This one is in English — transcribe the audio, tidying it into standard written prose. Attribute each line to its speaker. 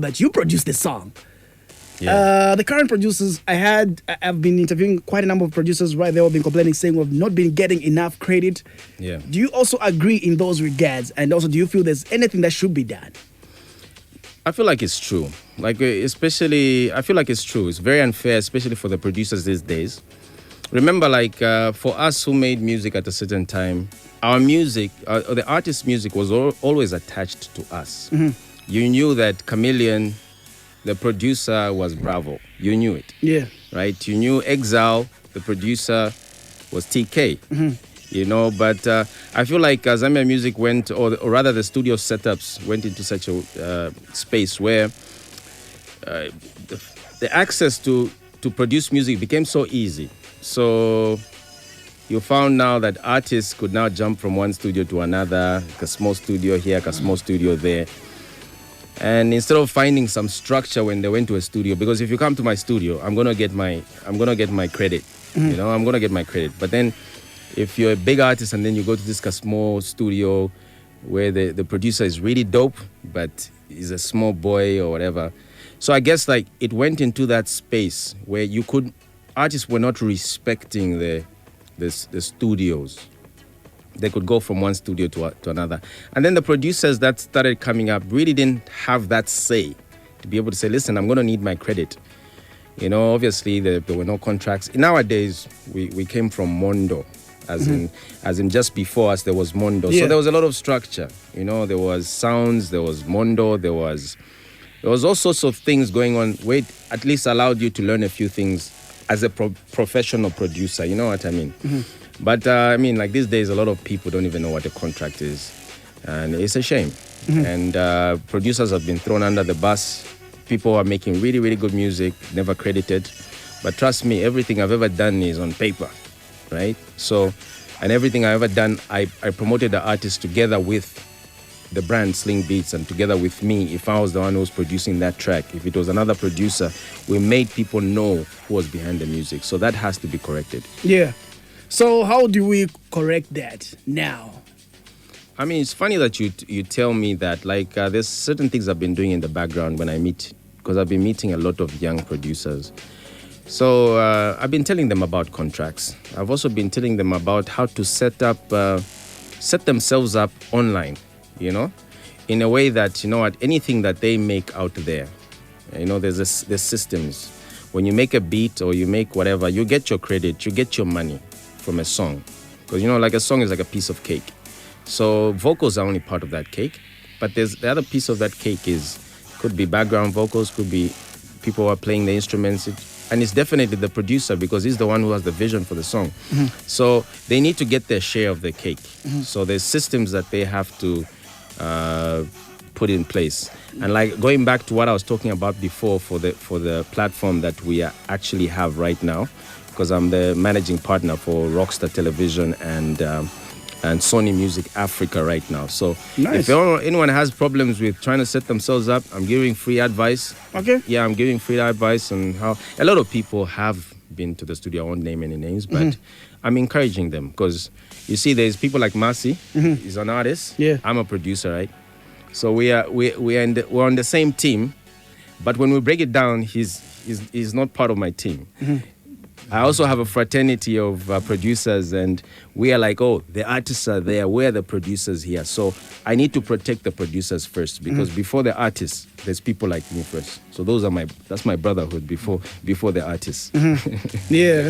Speaker 1: that you produced the song.
Speaker 2: Yeah.
Speaker 1: The current producers, I've been interviewing quite a number of producers right there who have been complaining, saying we've not been getting enough credit.
Speaker 2: Yeah.
Speaker 1: Do you also agree in those regards? And also, do you feel there's anything that should be done?
Speaker 2: I feel like it's true. Like, especially, I feel like it's true. It's very unfair, especially for the producers these days. Remember, like, for us who made music at a certain time, our music, the artist's music was always attached to us.
Speaker 1: Mm-hmm.
Speaker 2: You knew that Chameleon, the producer, was Bravo. You knew it.
Speaker 1: Yeah.
Speaker 2: Right? You knew Exile, the producer, was TK.
Speaker 1: Mm-hmm.
Speaker 2: You know, but I feel like Zambia Music went, or rather the studio setups went into such a space where the access to produce music became so easy. So you found now that artists could now jump from one studio to another, like a small studio here, a small studio there. And instead of finding some structure when they went to a studio, because if you come to my studio, I'm gonna get my credit.
Speaker 1: Mm-hmm.
Speaker 2: You know, I'm gonna get my credit. But then if you're a big artist and then you go to this small studio where the producer is really dope, but he's a small boy or whatever. So I guess like it went into that space where artists were not respecting the studios. They could go from one studio to another. And then the producers that started coming up really didn't have that say to be able to say, listen, I'm going to need my credit. You know, obviously there were no contracts. Nowadays, we came from Mondo. As in just before us, there was Mondo.
Speaker 1: Yeah.
Speaker 2: So there was a lot of structure. You know, there was sounds, there was Mondo, there was all sorts of things going on where it at least allowed you to learn a few things as a professional producer. You know what I mean?
Speaker 1: Mm-hmm.
Speaker 2: But I mean, like these days, a lot of people don't even know what a contract is. And it's a shame.
Speaker 1: Mm-hmm.
Speaker 2: And producers have been thrown under the bus. People are making really, really good music, never credited. But trust me, everything I've ever done is on paper, right? So, and everything I've ever done, I promoted the artist together with the brand Sling Beats and together with me. If I was the one who was producing that track, if it was another producer, we made people know who was behind the music. So that has to be corrected.
Speaker 1: Yeah. So how do we correct that now?
Speaker 2: I mean, it's funny that you tell me that. Like, there's certain things I've been doing in the background when I meet, because I've been meeting a lot of young producers. So I've been telling them about contracts. I've also been telling them about how to set themselves up online, you know, in a way that, you know, at anything that they make out there, you know, there's systems. When you make a beat or you make whatever, you get your credit, you get your money from a song. Because, you know, like a song is like a piece of cake. So vocals are only part of that cake. But there's the other piece of that cake could be background vocals, could be people who are playing the instruments. And it's definitely the producer because he's the one who has the vision for the song.
Speaker 1: Mm-hmm.
Speaker 2: So they need to get their share of the cake.
Speaker 1: Mm-hmm.
Speaker 2: So there's systems that they have to put in place. And like going back to what I was talking about before for the platform that we actually have right now, because I'm the managing partner for Rockstar Television and Sony Music Africa right now. So
Speaker 1: nice.
Speaker 2: If anyone has problems with trying to set themselves up, I'm giving free advice.
Speaker 1: Okay.
Speaker 2: Yeah, I'm giving free advice on how a lot of people have been to the studio. I won't name any names, but I'm encouraging them because you see, there's people like Marcy. He's an artist.
Speaker 1: Yeah.
Speaker 2: I'm a producer, right? So we're on the same team, but when we break it down, he's not part of my team. I also have a fraternity of producers, and we are like, oh, the artists are there, we're the producers here. So I need to protect the producers first, because before the artists, there's people like me first. So that's my brotherhood before the artists.
Speaker 1: Yeah.